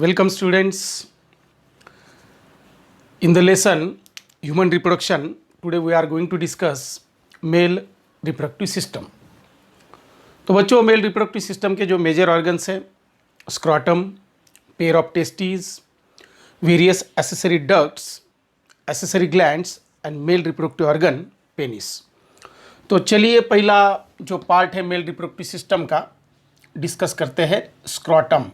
Welcome students. In the lesson Human Reproduction, today we are going to discuss male reproductive system. तो बच्चों male reproductive system के जो major organs हैं scrotum, pair of testes, various accessory ducts, accessory glands and male reproductive organ penis. तो चलिए पहला जो part है मेल रिप्रोडक्टिव सिस्टम का डिस्कस करते हैं स्क्रॉटम.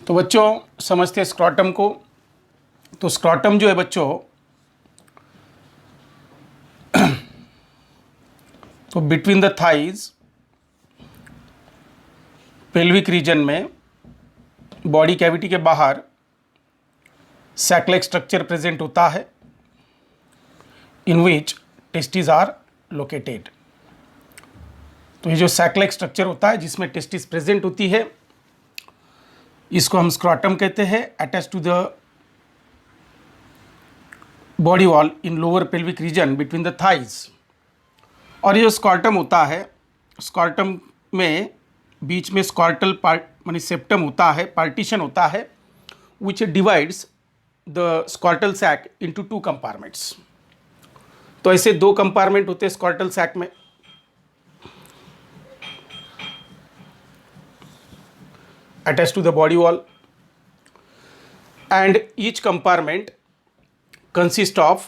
तो बच्चों समझते हैं स्क्रॉटम को. तो स्क्रॉटम जो है बच्चों तो between the thighs pelvic region में बॉडी कैविटी के बाहर सैक-लाइक स्ट्रक्चर प्रेजेंट होता है इन विच टेस्टिस आर लोकेटेड. तो ये जो सैक-लाइक स्ट्रक्चर होता है जिसमें टेस्टिस प्रेजेंट होती है इसको हम स्क्रॉटम कहते हैं. Attach to the body wall in lower pelvic region between the thighs. और ये जो स्क्रॉटम होता है स्क्रॉटम में बीच में स्क्रॉटल पार्ट मानी सेप्टम होता है, पार्टीशन होता है which divides the scrotal sac into two compartments. तो ऐसे दो कंपार्टमेंट होते हैं स्क्रॉटल सैक में. attached to the body wall, and each compartment consists of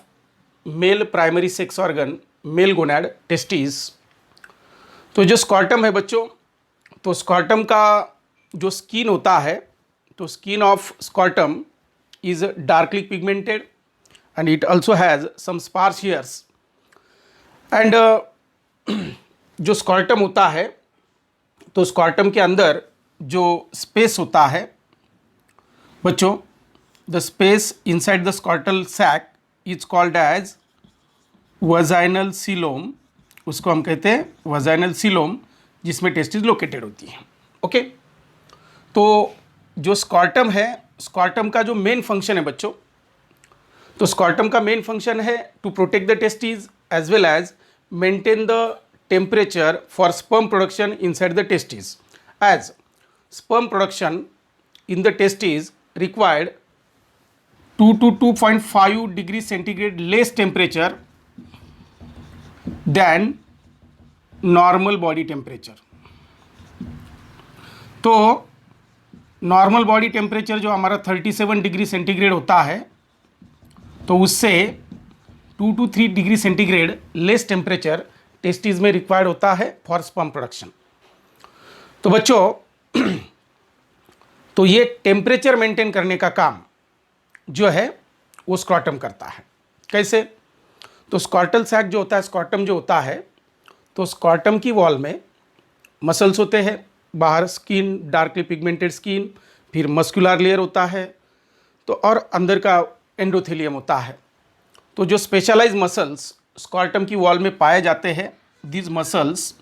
male primary sex organ, male gonad, testes. तो जो स्क्रॉटम है बच्चों तो स्क्रॉटम का जो स्किन होता है तो skin of scrotum is darkly pigmented and it also has some sparse hairs. And जो स्क्रॉटम होता है तो स्क्रॉटम के अंदर जो स्पेस होता है बच्चों the space inside the scrotal sac is called as vaginal coelom. उसको हम कहते हैं वजाइनल सीलोम जिसमें टेस्टिस लोकेटेड होती है. ओके. तो जो स्क्रॉटम है स्क्रॉटम का जो मेन फंक्शन है बच्चों तो स्क्रॉटम का मेन फंक्शन है to protect the testis as well as maintain the temperature for sperm production inside the testis. As sperm production in the testes required 2 to 2.5 degrees centigrade less temperature than normal body temperature. तो normal body temperature जो हमारा 37 degree centigrade होता है तो उससे 2 to 3 degree centigrade less temperature testis में required होता है फॉर स्पर्म प्रोडक्शन. तो बच्चों तो ये टेम्परेचर मेंटेन करने का काम जो है वो स्क्रॉटम करता है. कैसे? तो स्क्रॉटल सैक जो होता है स्क्रॉटम जो होता है तो स्क्रॉटम की वॉल में मसल्स होते हैं, बाहर स्किन डार्कली पिगमेंटेड स्किन, फिर मस्कुलर लेयर होता है तो और अंदर का एंडोथेलियम होता है. तो जो स्पेशलाइज मसल्स स्क्रॉटम की वॉल में पाए जाते हैं these muscles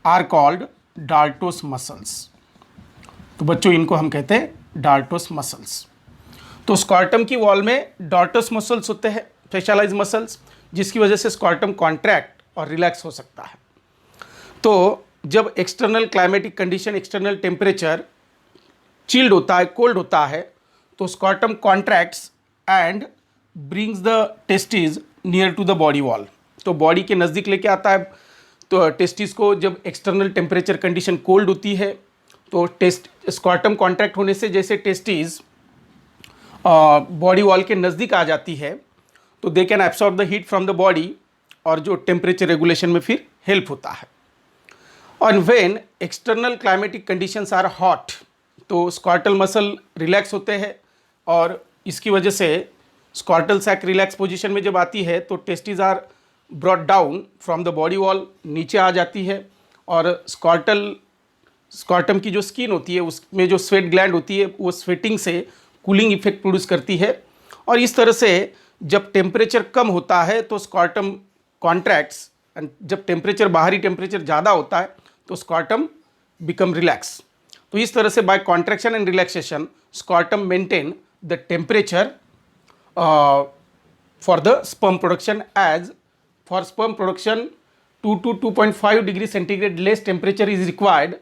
are called dartos muscles. तो बच्चों इनको हम कहते हैं डार्टोस मसल्स. तो स्क्रॉटम की वॉल में डार्टोस मसल्स होते हैं स्पेशलाइज मसल्स जिसकी वजह से स्क्रॉटम कॉन्ट्रैक्ट और रिलैक्स हो सकता है. तो जब external climatic condition external temperature chilled होता है कोल्ड होता है तो scrotum contracts and brings the testis near to the body wall. तो बॉडी के नज़दीक लेके आता है. तो टेस्टिस को जब एक्सटर्नल टेम्परेचर कंडीशन कोल्ड होती है तो टेस्ट स्क्रॉटम कॉन्ट्रैक्ट होने से जैसे टेस्टिस बॉडी वॉल के नज़दीक आ जाती है तो they can absorb the heat from the body और जो टेम्परेचर रेगुलेशन में फिर हेल्प होता है. और when external climatic conditions are hot तो स्क्रॉटल मसल रिलैक्स होते हैं और इसकी वजह से स्क्रॉटल सैक रिलैक्स पोजीशन में जब आती है तो testis are brought down from the body wall, नीचे आ जाती है और स्क्रॉटम की जो स्किन होती है उसमें जो स्वेट ग्लैंड होती है वो स्वेटिंग से कूलिंग इफेक्ट प्रोड्यूस करती है. और इस तरह से जब टेम्परेचर कम होता है तो स्क्रॉटम कॉन्ट्रैक्ट्स एंड जब टेम्परेचर बाहरी टेम्परेचर ज़्यादा होता है तो स्क्रॉटम बिकम रिलैक्स. तो इस तरह से by contraction and relaxation scrotum maintain the temperature for the sperm production. As for sperm production 2 to 2.5 degree centigrade less temperature is required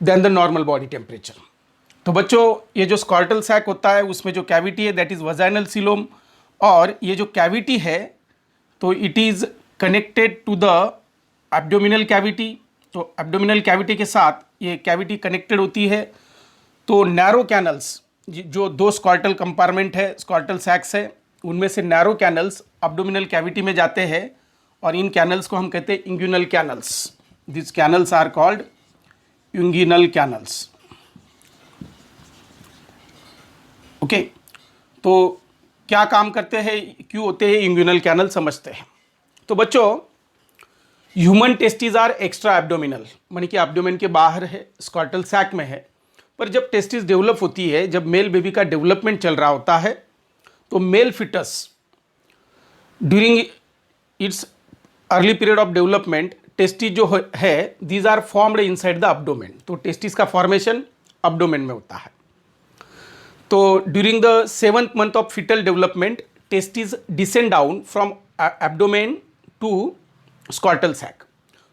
than the normal body temperature. तो बच्चों ये जो स्कॉर्टल sac होता है उसमें जो कैविटी है दैट इज़ वजाइनल सीलोम, और ये जो कैविटी है तो it is connected to the abdominal cavity. तो एब्डोमिनल कैविटी के साथ ये कैविटी कनेक्टेड होती है। तो नैरो कैनल्स, जो दो स्कॉर्टल कंपार्टमेंट है, स्कॉर्टल सैक्स है, उनमें से नैरो कैनल्स एब्डोमिनल कैविटी में जाते हैं और इन कैनल्स को हम कहते हैं inguinal canals. This canals are called inguinal canals. Okay, तो क्या काम करते हैं, क्यों होते हैं इंग्यूनल कैनल, समझते हैं। तो बच्चों human testis are extra abdominal, मानी कि एब्डोमेन के बाहर है, स्कॉर्टल सैक में है। पर जब टेस्टिस डेवलप होती है, जब मेल बेबी का डेवलपमेंट चल रहा होता है, तो male fetus during its early period of development testis जो है these are formed inside the abdomen. तो टेस्टिस का फॉर्मेशन एब्डोमेन में होता है। तो during the 7th month of fetal development testis descend down from abdomen to scrotal sac.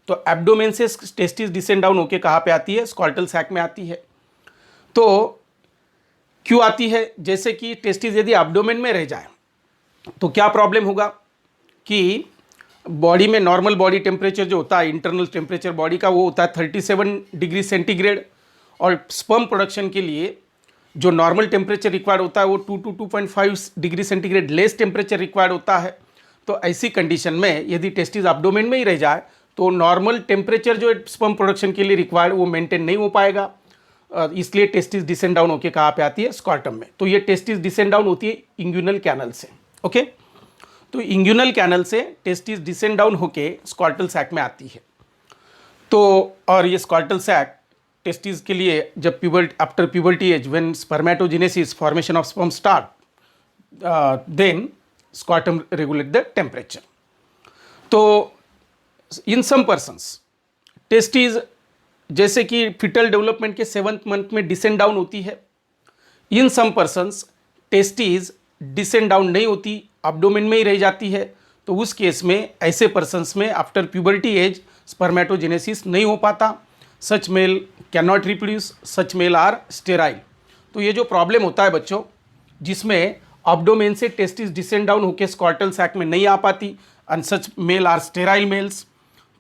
तो abdomen से टेस्टिस डिसेंड डाउन होके कहाँ पे आती है, स्कॉर्टल सैक में आती है। तो क्यों आती है, जैसे कि टेस्टिस यदि एब्डोमेन में रह जाए तो क्या प्रॉब्लम होगा कि बॉडी में नॉर्मल बॉडी टेम्परेचर जो होता है, इंटरनल टेम्परेचर बॉडी का, वो होता है 37 डिग्री सेंटीग्रेड, और स्पर्म प्रोडक्शन के लिए जो नॉर्मल टेम्परेचर रिक्वायर्ड होता है वो 2 to 2.5 degree centigrade less temperature required होता है। तो ऐसी कंडीशन में यदि टेस्टिस एब्डोमेन में ही रह जाए तो नॉर्मल टेम्परेचर जो स्पर्म प्रोडक्शन के लिए रिक्वायर्ड वो मेंटेन नहीं हो पाएगा, इसलिए टेस्टिस डिसेंड डाउन होकर कहाँ पे आती है, स्कॉर्टम में। तो ये टेस्टिस डिसेंड डाउन होती है इंग्यूनल कैनल से। ओके, तो इंग्यूनल कैनल से टेस्टिस डिसेंड डाउन होके स्कॉर्टल सैक में आती है। तो और ये स्कॉर्टल सैक टेस्टिस के लिए जब after puberty age when spermatogenesis formation of sperm start then scrotum regulate the temperature. तो इन सम पर्सन्स टेस्टिस जैसे कि फिटल डेवलपमेंट के 7th month में डिसेंड डाउन होती है। इन सम पर्सन्स टेस्टिस डिसेंड डाउन नहीं होती, एब्डोमेन में ही रह जाती है। तो उस केस में ऐसे पर्सन्स में आफ्टर प्यूबर्टी एज स्पर्मेटोजेनेसिस नहीं हो पाता। Such male can not reproduce, such male are sterile. तो ये जो प्रॉब्लम होता है बच्चों, जिसमें एब्डोमेन से टेस्टिस डिसेंड डाउन होकर स्कॉर्टल सैक में नहीं आ पाती and such male are sterile males,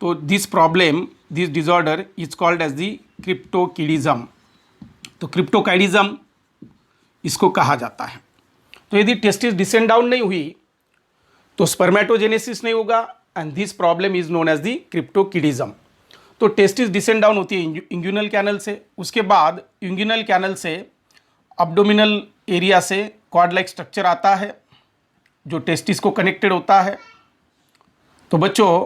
तो this problem, this disorder is called as the cryptorchidism. तो क्रिप्टोकाइडिज्म इसको कहा जाता है। तो यदि टेस्टिस डिसेंड डाउन नहीं हुई तो स्पर्मेटोजेनेसिस नहीं होगा and this problem is known as the cryptorchidism. तो टेस्टिस डिसेंड डाउन होती है इंग्यूनल कैनल से, उसके बाद इंग्यूनल कैनल से एब्डोमिनल एरिया से कॉर्ड लाइक स्ट्रक्चर आता है जो टेस्टिस को कनेक्टेड होता है। तो बच्चों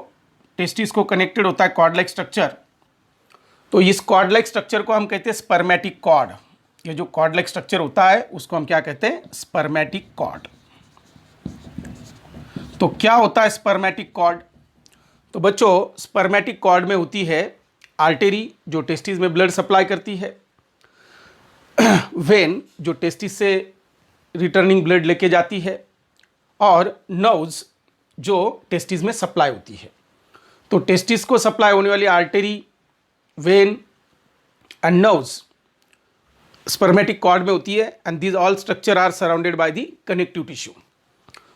टेस्टिस को कनेक्टेड होता है कॉर्ड लाइक स्ट्रक्चर। तो इस कॉर्ड लाइक स्ट्रक्चर को हम कहते हैं स्पर्मेटिक कॉर्ड। ये जो कॉर्ड लाइक स्ट्रक्चर होता है उसको हम क्या कहते हैं, स्पर्मेटिक कॉर्ड। तो क्या होता है स्पर्मेटिक कॉर्ड? तो बच्चों स्पर्मेटिक कॉर्ड में होती है आर्टरी जो टेस्टिस में ब्लड सप्लाई करती है, वेन जो टेस्टिस से रिटर्निंग ब्लड लेके जाती है, और नर्व्स जो टेस्टिस में सप्लाई होती है। तो टेस्टिस को सप्लाई होने वाली artery, vein and nerves spermatic cord में होती है and this all structure are surrounded by the connective tissue.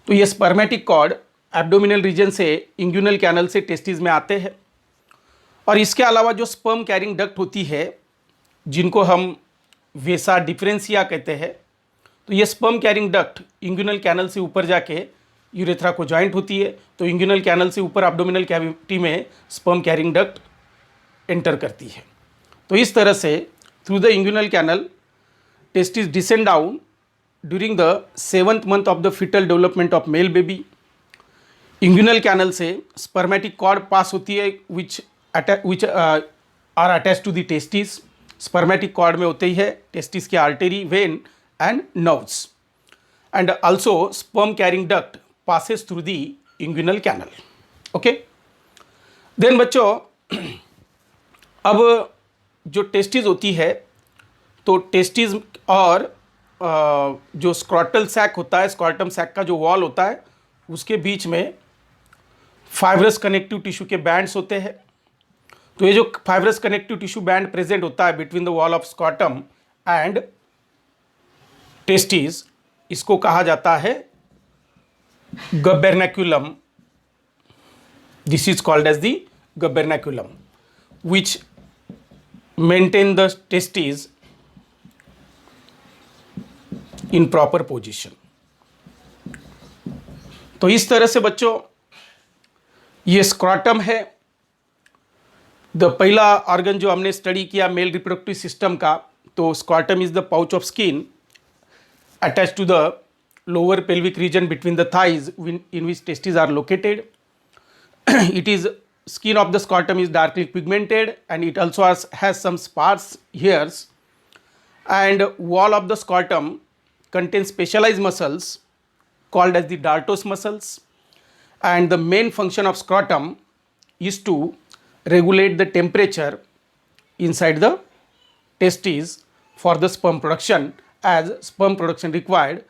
तो ये स्पर्मेटिक कॉर्ड एब्डोमिनल रीजन से इंग्यूनल कैनल से टेस्टिस में आते हैं। और इसके अलावा जो स्पर्म कैरिंग डक्ट होती है जिनको हम वेसा डिफरेंसिया कहते हैं, तो ये स्पर्म कैरिंग डक्ट इंग्यूनल कैनल से ऊपर जाके यूरेथ्रा को जॉइंट होती है। तो इंग्यूनल कैनल से ऊपर एब्डोमिनल कैविटी में स्पर्म कैरिंग डक्ट एंटर करती है। तो इस तरह से through the inguinal canal testis descend down during the 7th month of the fetal development of male baby. Inguinal canal से स्पर्मेटिक कॉर्ड पास होती है which are attach to the testis. Spermatic cord में होते ही है testis के artery, vein and nerves, and also sperm carrying duct passes through the inguinal canal. Okay, then बच्चों अब जो टेस्टिस होती है तो टेस्टिस और जो स्क्रॉटल सैक होता है, स्क्रॉटम सैक का जो वॉल होता है उसके बीच में फाइब्रस कनेक्टिव टिश्यू के बैंड्स होते हैं। तो ये जो fibrous connective tissue band present होता है between the wall of scrotum and testis, इसको कहा जाता है gubernaculum. This is called as the gubernaculum which maintain the testis in proper position. तो इस तरह से बच्चों ये स्क्रॉटम है. पहला ऑर्गन जो हमने स्टडी किया मेल रिप्रोडक्टिव सिस्टम का, तो scrotum is the pouch of skin attach to the lower pelvic region between the thighs in which testis are located. It is skin of the scrotum is darkly pigmented and it also has some sparse hairs, and wall of the scrotum contains specialized muscles called as the Dartos muscles, and the main function of scrotum is to regulate the temperature inside the testes for the sperm production, as sperm production required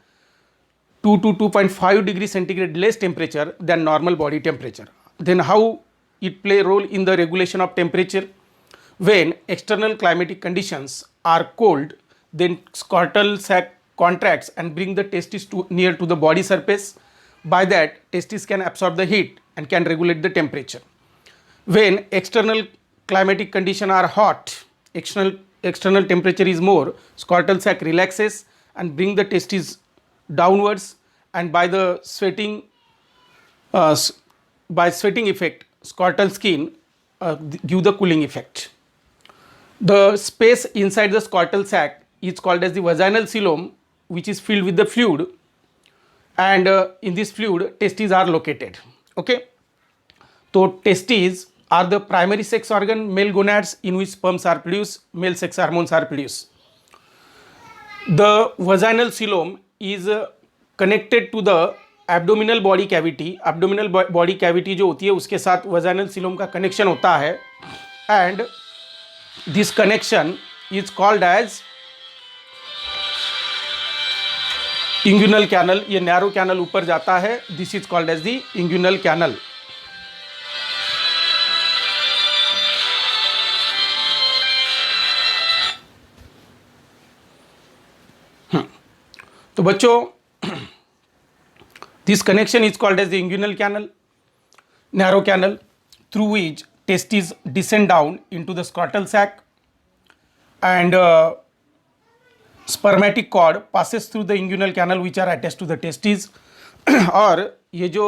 2 to 2.5 degree centigrade less temperature than normal body temperature. Then how it play role in the regulation of temperature? When external climatic conditions are cold, then scrotal sac contracts and bring the testis near to the body surface. By that, testis can absorb the heat and can regulate the temperature. When external climatic conditions are hot, external temperature is more, scrotal sac relaxes and bring the testis downwards, and by the sweating effect, scrotal skin give the cooling effect. The space inside the scrotal sac is called as the vaginal coelom, which is filled with the fluid, and in this fluid testes are located. Okay, so testes are the primary sex organ, male gonads in which sperms are produced, male sex hormones are produced. The vaginal coelom is connected to the abdominal body cavity. Abdominal body cavity जो होती है उसके साथ vaginal coelom का connection होता है, and this connection is called as inguinal canal. ये narrow canal ऊपर जाता है, this is called as the inguinal canal. तो बच्चों this connection is called as the inguinal canal, narrow canal, through which testes descend down into the scrotal sac, and spermatic cord passes through the inguinal canal which are attached to the testes. और ये जो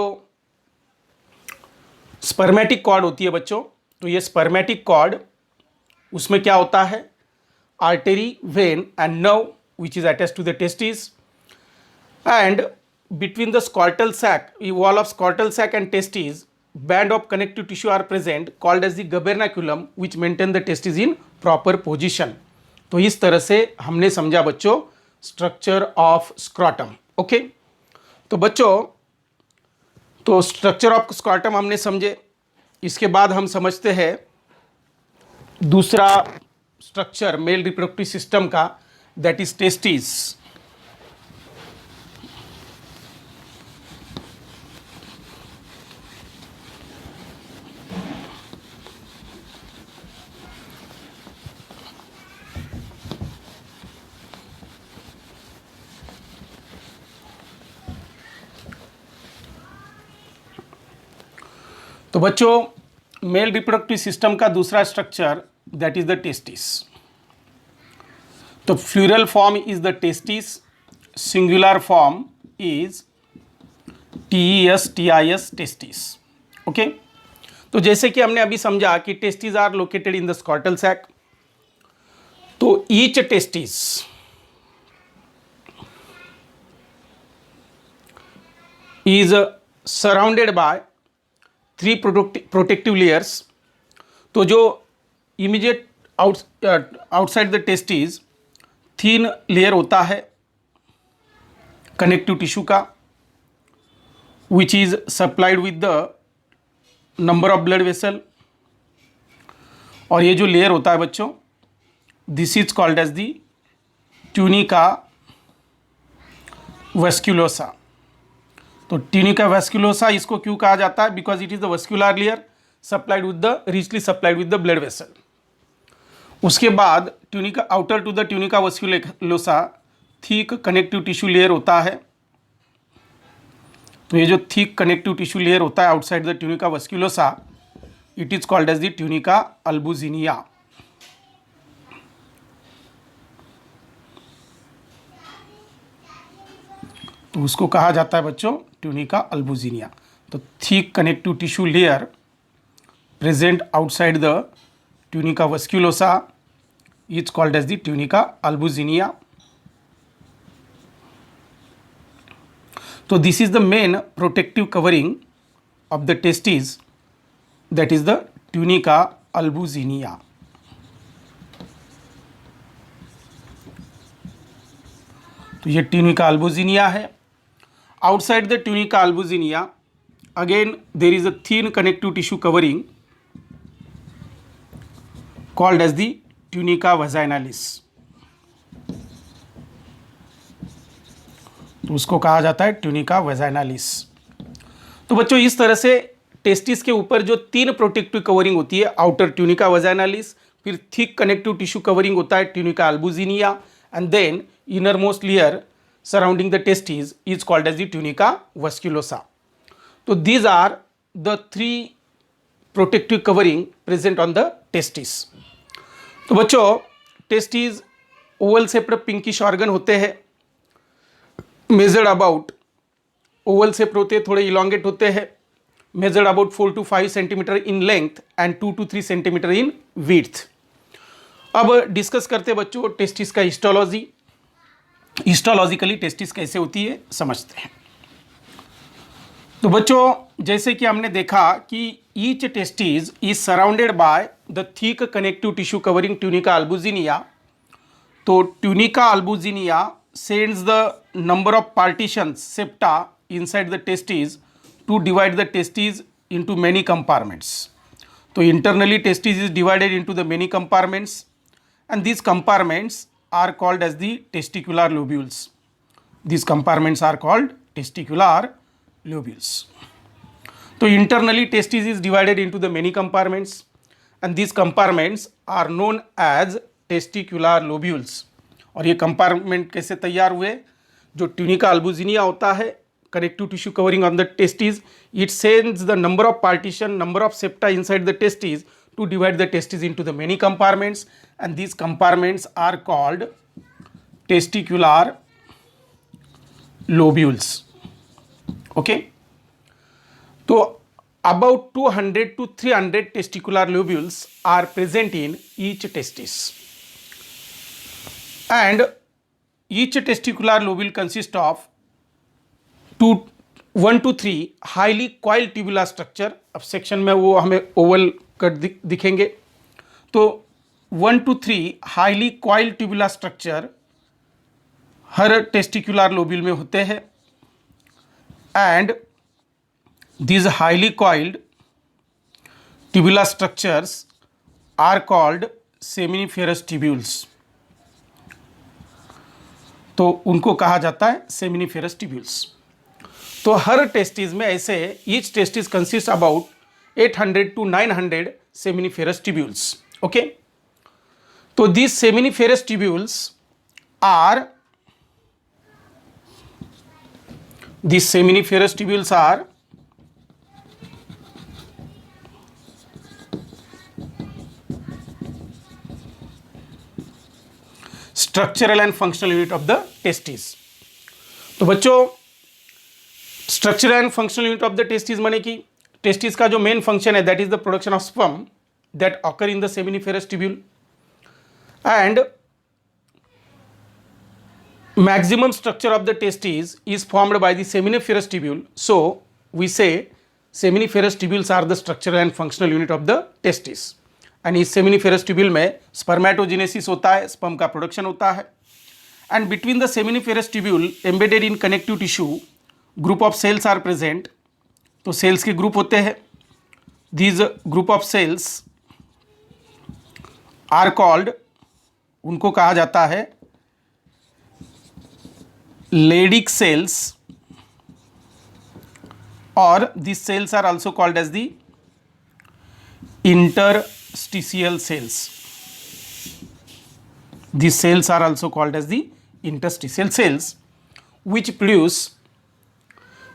spermatic cord होती है बच्चों, तो ये spermatic cord उसमें क्या होता है, artery, vein and nerve which is attached to the testes, and between the scrotal sac, wall of scrotal sac and testes, band of connective tissue are present called as the gubernaculum which maintain the testes in proper position. तो इस तरह से हमने समझा बच्चों structure of scrotum. Okay, तो बच्चों तो स्ट्रक्चर ऑफ स्क्रॉटम हमने समझे. इसके बाद हम समझते हैं दूसरा स्ट्रक्चर मेल रिप्रोडक्टिव सिस्टम का, दैट इज टेस्टिस. तो बच्चों मेल रिप्रोडक्टिव सिस्टम का दूसरा structure that is the testis. तो plural form is the testis, singular form is TES testis. Okay, तो जैसे कि हमने अभी समझा कि testis are located in the scrotal sac. तो each testis is surrounded by 3 protective layers. तो जो immediate outside the testes thin layer होता है connective tissue का, which is supplied with the number of blood vessel. और ये जो layer होता है बच्चों, this is called as the tunica vasculosa. तो ट्यूनिका वैस्कुलोसा इसको क्यों कहा जाता है? Because it is the vascular layer supplied with the richly supplied with the blood vessel. उसके बाद tunica outer to the tunica vasculosa thick connective tissue layer होता है। तो ये जो थिक कनेक्टिव टिश्यू लेयर होता है outside the tunica vasculosa, it is called as the tunica albuginea. तो उसको कहा जाता है बच्चों ट्यूनिका अल्बुजिनिया। तो thick connective tissue layer present outside the tunica vasculosa is called as the tunica albuginea. तो this is the main protective covering of the testis, that is the tunica albuginea. तो ये tunica albuginea है। Outside the tunica albuginea again there is a thin connective tissue covering called as the tunica vaginalis। तो उसको कहा जाता है tunica वेजाइनालिस। तो बच्चों इस तरह से टेस्टिस के ऊपर जो 3 प्रोटेक्टिव कवरिंग होती है, आउटर ट्यूनिका वेजाइनालिस, फिर थिक कनेक्टिव टिश्यू कवरिंग होता है tunica albuginea, and then inner most layer surrounding the testis is called as the tunica vasculosa. तो these are the 3 protective covering present on the testis। तो बच्चों testis Oval shaped pinkish organ होते हैं, measured about Oval shaped होते हैं, थोड़े elongate होते हैं, measured about 4 to 5 centimetre in length and 2 to 3 centimetre in width. अब डिस्कस करते हैं बच्चों टेस्टिस का हिस्टोलॉजी। हिस्टोलॉजिकली टेस्टिस कैसे होती है समझते हैं। तो बच्चों जैसे कि हमने देखा कि each testis is surrounded by the thick connective tissue covering tunica albuginea. तो tunica albuginea sends the number of partitions septa inside the testis to divide the testis into many compartments. तो internally testis is divided into the many compartments and these compartments are called as the testicular lobules। These compartments are called testicular lobules। तो internally testis is divided into the many compartments and these compartments are known as testicular lobules। और ये compartment कैसे तैयार हुए? जो tunica अल्बुजिनिया होता है connective tissue covering on the testis, it sends the number of partition, number of septa inside the testis to divide the testis into the many compartments and these compartments are called testicular lobules। okay, तो about 200 to 300 testicular lobules are present in each testis and each testicular lobule consists of 1 to 3 highly coiled tubular structure। अब section में वो हमें Oval cut दिखेंगे। तो 1 to 3 highly coiled tubular structure हर testicular lobule में होते हैं and these highly coiled tubular structures are called seminiferous tubules. तो उनको कहा जाता है सेमिनिफेरस ट्यूब्यूल्स। तो हर टेस्टिस में ऐसे each testis consist about 800 to 900 seminiferous tubules। okay, तो these seminiferous tubules are structural and functional unit of the testis। तो बच्चों structural and functional unit of the testis माने कि टेस्टिस का जो मेन फंक्शन है that is the production of sperm that occur in the seminiferous tubule and maximum structure of the testis is formed by the seminiferous tubule. So we say seminiferous tubules are the structural and functional unit of the testis. And इस seminiferous tubule में spermatogenesis होता है, sperm का production होता है and between the seminiferous tubule embedded in connective tissue group of cells are present. तो cells के group होते हैं। These group of cells are called, उनको कहा जाता है लेडिक सेल्स और this cells are also called as the interstitial cells. These cells are also called as the interstitial cells, which produce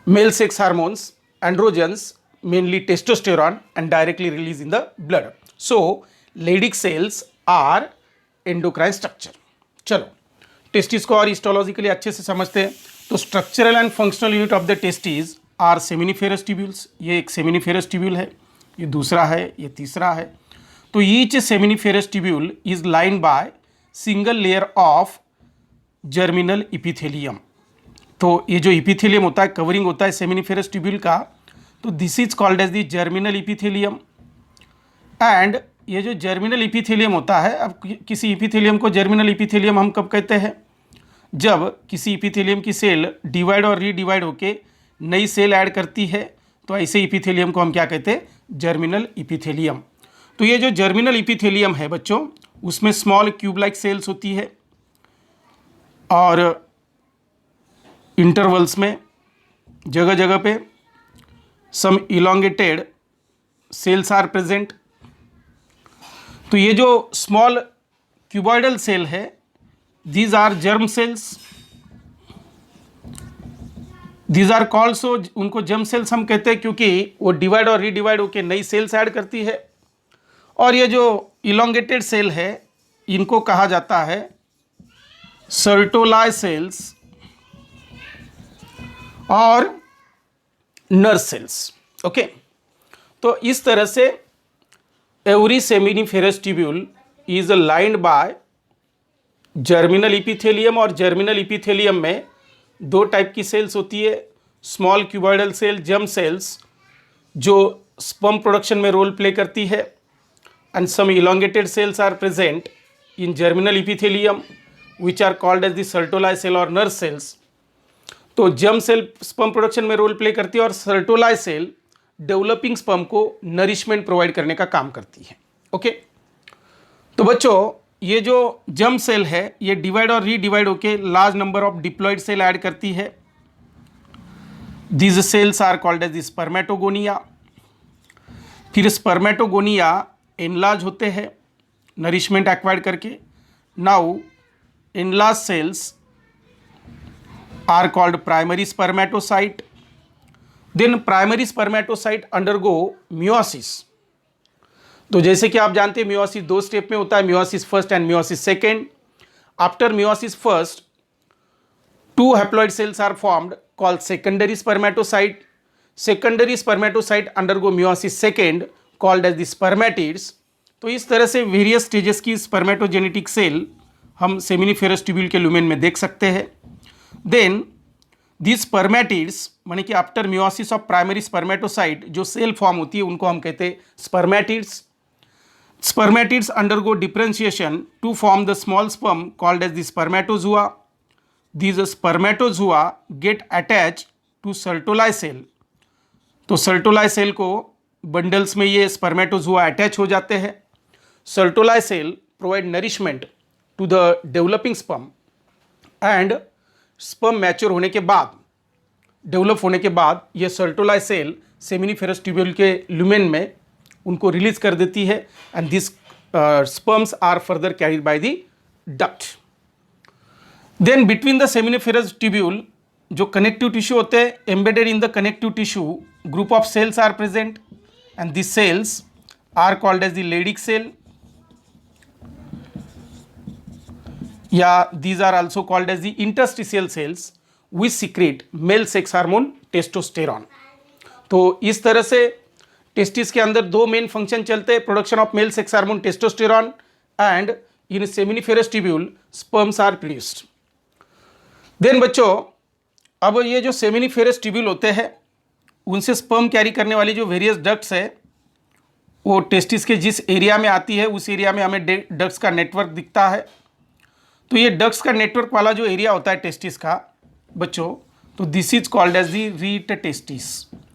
male sex hormones, androgens, mainly testosterone, and directly release in the blood. So Leydig cells are endocrine structure. चलो testis को और histologically अच्छे से समझते हैं। तो structural and functional unit of the testis are seminiferous tubules. ये एक सेमिनिफेरस ट्यूब्यूल है, ये दूसरा है, ये तीसरा है। तो each seminiferous tubule is lined by single layer of germinal epithelium. तो ये जो इपिथेलियम होता है, कवरिंग होता है सेमिनिफेरस ट्यूब्यूल का, तो this is called as the germinal epithelium. And ये जो जर्मिनल इपिथेलियम होता है, अब किसी इपिथेलियम को जर्मिनल इपिथेलियम हम कब कहते हैं? जब किसी इपिथेलियम की सेल डिवाइड और रीडिवाइड होके नई सेल ऐड करती है, तो ऐसे इपिथेलियम को हम क्या कहते हैं? Germinal epithelium. तो ये जो जर्मिनल इपिथेलियम है बच्चों, उसमें स्मॉल क्यूब लाइक सेल्स होती है और इंटरवल्स में जगह जगह पे some elongated cells are present. तो ये जो स्मॉल क्यूबॉइडल सेल है, these are germ cells. These are called, so उनको जर्म सेल्स हम कहते हैं क्योंकि वो डिवाइड और रीडिवाइड होकर नई सेल्स ऐड करती है। और ये जो इलोंगेटेड सेल है, इनको कहा जाता है सर्टोलाई सेल्स और नर्व सेल्स। ओके, तो इस तरह से every seminiferous tubule is lined by germinal epithelium, और जर्मिनल इपिथेलियम में दो टाइप की सेल्स होती है, small cuboidal cell, germ cells, जो स्पर्म प्रोडक्शन में रोल प्ले करती है, and some elongated cells are present in germinal epithelium which are called as the Sertoli cell और नर्व सेल्स। तो जर्म सेल स्पर्म प्रोडक्शन में role play करती है और सर्टोलाई सेल डेवलपिंग स्पर्म को नरिशमेंट प्रोवाइड करने का काम करती है। ओके, तो बच्चों ये जो जर्म सेल है, ये डिवाइड और रीडिवाइड होके large number of diploid cell add करती है। These cells are called as spermatogonia. फिर स्पर्मेटोगोनिया एनलार्ज होते हैं नरिशमेंट एक्वायर्ड करके। Now enlarge cells are called primary spermatocyte. Then primary spermatocyte undergo meiosis. तो जैसे कि आप जानते हैं मियोसिस दो स्टेप में होता है, meiosis first and meiosis second. After meiosis first, two haploid cells are formed called secondary spermatocyte. Secondary spermatocyte undergo meiosis second called as the spermatids. तो इस तरह से वेरियस स्टेजेस की स्पर्मेटोजेनेटिक सेल हम सेमिनिफेरस ट्यूब्यूल के lumen में देख सकते हैं। देन दिस स्पर्मेटिड्स, माने कि after meiosis of primary spermatocyte जो सेल फॉर्म होती है उनको हम कहते हैं spermatids. Spermatids undergo differentiation to form the small sperm called as the spermatozoa. These spermatozoa get attach to Sertoli cell. तो सर्टोलाई सेल को बंडल्स में ये स्पर्मेटोजुआ अटैच हो जाते हैं। Sertoli cell provide nourishment to the developing sperm, and sperm mature होने के बाद, डेवलप होने के बाद, ये सर्टोलाई सेल सेमिनिफेरस ट्यूब्यूल के लुमेन में उनको रिलीज कर देती है, and this sperms are further carried by the duct. Then between the seminiferous tubule जो कनेक्टिव टिश्यू होते हैं, embedded in the connective tissue group of cells are present, and this cells are called as the Leydig cell, या these are also called as the interstitial cells which secrete male sex hormone testosterone। तो इस तरह से testis के अंदर दो main function चलते हैं, production of male sex hormone testosterone, and in seminiferous tubule sperms are produced. Then बच्चों, अब ये जो सेमिनिफेरस ट्यूब्यूल होते हैं उनसे स्पर्म कैरी करने वाली जो वेरियस डक्ट्स है, वो टेस्टिस के जिस एरिया में आती है उस एरिया में हमें डक्ट्स का नेटवर्क दिखता है। तो ये डक्ट्स का नेटवर्क वाला जो एरिया होता है टेस्टिस का बच्चों, तो this is called as the rete testis.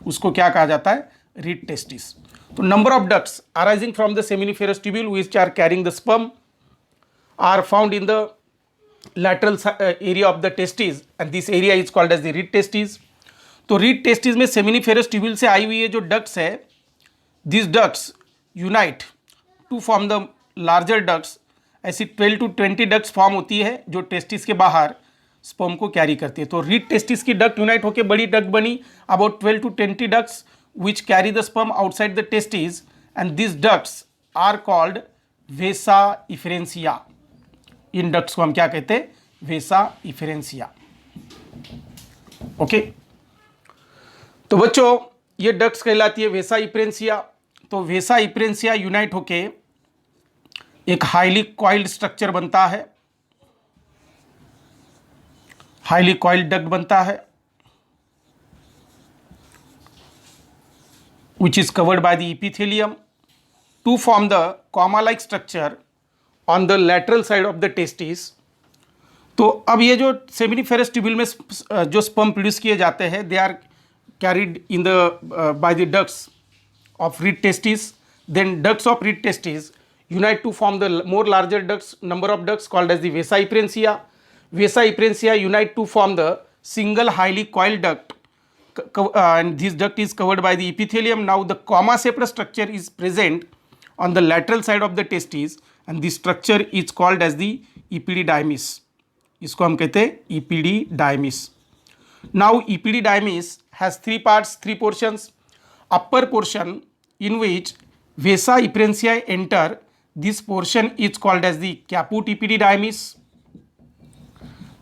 उसको क्या कहा जाता है? Rete testis. तो number of ducts arising from the seminiferous tubule which are carrying the sperm are found in the lateral area of the testes, and this area is called as the reed testes। तो rete testis में seminiferous tubule से आई हुई ये जो डक्ट्स है, this ducts unite to form the larger ducts, ऐसी 12 to 20 डक्ट्स फॉर्म होती है जो टेस्टिस के बाहर स्पर्म को कैरी करती है। तो रीड टेस्टिस की डक्ट यूनाइट होकर बड़ी डक्ट बनी, about 12 to 20 ducts which carry the sperm outside the testis, and this ducts are called vasa efferentia. इन डक्ट्स को हम क्या कहते हैं? वेसा इफरेंसिया। ओके, तो बच्चों ये डक्ट्स कहलाती है वेसा इफरेंसिया। तो वेसा इफरेंसिया यूनाइट होके एक हाईली कॉइल्ड स्ट्रक्चर बनता है, हाईली कॉइल्ड डक्ट बनता है, which is covered by the epithelium to form the comma-like structure on the lateral side of the testis। तो अब ये जो सेमिनिफेरस ट्यूब्यूल में जो स्पर्म प्रोड्यूस किए जाते हैं, they are carried in the by the ducts of reed testis, then ducts of reed testis unite to form the more larger ducts, number of ducts called as the vasa efferentia. Vasa efferentia unite to form the single highly coiled duct, and this duct is covered by the epithelium. Now the comma shaped structure is present on the lateral side of the testis, and this structure is called as the epididymis. इसको हम कहते हैं epididymis. Now epididymis has three parts, three portions. Upper portion in which vasa efferentia enter, this portion is called as the caput epididymis.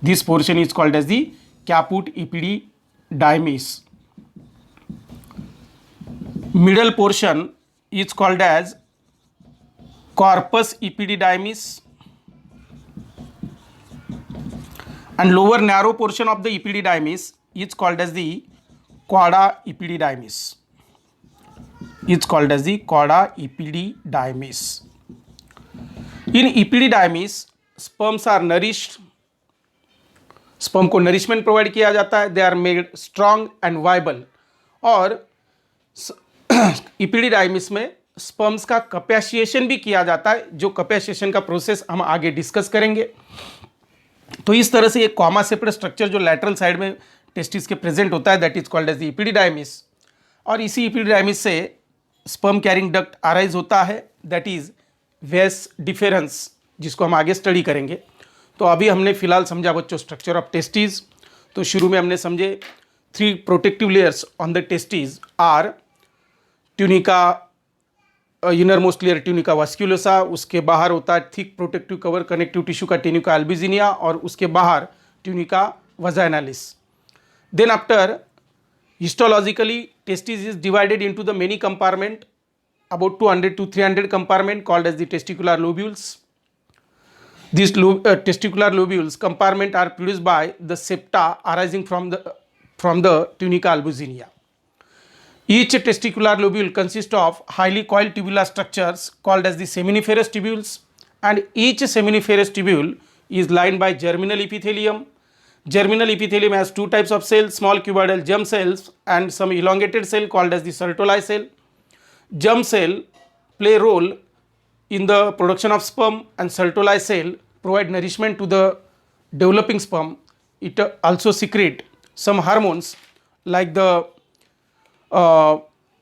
This portion is called as the caput epididymis. Middle portion is called as corpus epididymis, and lower narrow portion of the epididymis is called as the cauda epididymis. It's called as the cauda epididymis. In epididymis, sperms are nourished. Sperm को nourishment provide किया जाता है. They are made strong and viable. और epididymis में sperms का कैपेसिएशन भी किया जाता है, जो कैपेसिएशन का प्रोसेस हम आगे डिस्कस करेंगे. तो इस तरह से एक कॉमा सेपरेट स्ट्रक्चर जो लैटरल साइड में टेस्टिस के प्रेजेंट होता है, that is called as the epididymis. और इसी epididymis से स्पर्म कैरिंग डक्ट अराइज होता है, दैट इज वेस डिफरेंस, जिसको हम आगे स्टडी करेंगे. तो अभी हमने फिलहाल समझा बच्चों स्ट्रक्चर ऑफ टेस्टिस. तो शुरू में हमने समझे 3 protective layers on the testis are tunica, inner most layer tunica vasculosa, उसके बाहर होता है thick protective cover connective tissue का ट्यूनिका अल्बिजिनिया, और उसके बाहर tunica vaginalis. Then after histologically testis is divided into the many compartment, about 200 to 300 compartment called as the testicular lobules. These testicular lobules compartment are produced by the septa arising from the tunica albuginea. Each testicular lobule consists of highly coiled tubular structures called as the seminiferous tubules, and each seminiferous tubule is lined by germinal epithelium. Germinal epithelium has 2 types of cells, small cuboidal germ cells and some elongated cell called as the Sertoli cell. Germ cell play a role in the production of sperm, and Sertoli cell provide nourishment to the developing sperm. It also secrete some hormones like the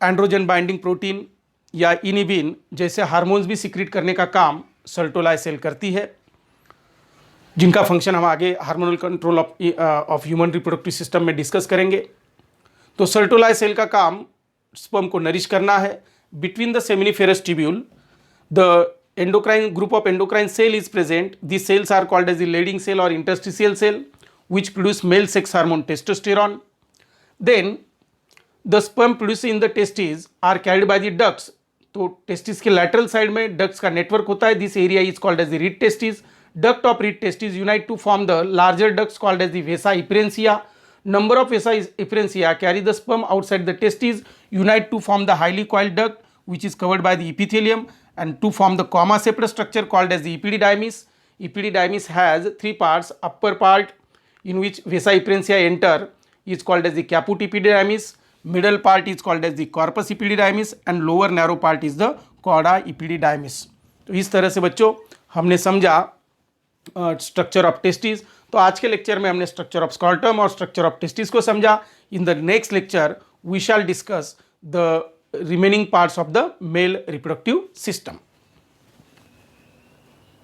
androgen binding protein या inhibin जैसे hormones भी secrete करने का काम Sertoli cell करती है, जिनका function हम आगे hormonal control of human reproductive system में डिस्कस करेंगे. तो सर्टोलाई सेल का काम स्पर्म को नरिश करना है. Between the seminiferous tubule the endocrine group of endocrine cell is present. This cells are called as the Leydig cell और interstitial cell which produce male sex hormone testosterone. Then the sperm produce in the testis are carried by the ducts. तो testis के lateral side में ducts का network होता है. This area is called as the rete testis. Duct of reed testis unite to form the larger ducts called as the vasa efferentia. Number of vasa efferentia carry the sperm outside the testis, unite to form the highly coiled duct which is covered by the epithelium, and to form the comma shaped structure called as the epididymis. Epididymis has 3 parts. Upper part in which vasa efferentia enter is called as the caput epididymis. Middle part is called as the corpus epididymis, and lower narrow part is the cauda epididymis. तो इस तरह से बच्चों हमने समझा structure of testis. तो आज के लेक्चर में हमने स्ट्रक्चर ऑफ स्कॉर्टम और स्ट्रक्चर ऑफ टेस्टिस को समझा. In the next lecture we shall discuss the remaining parts of the male reproductive system.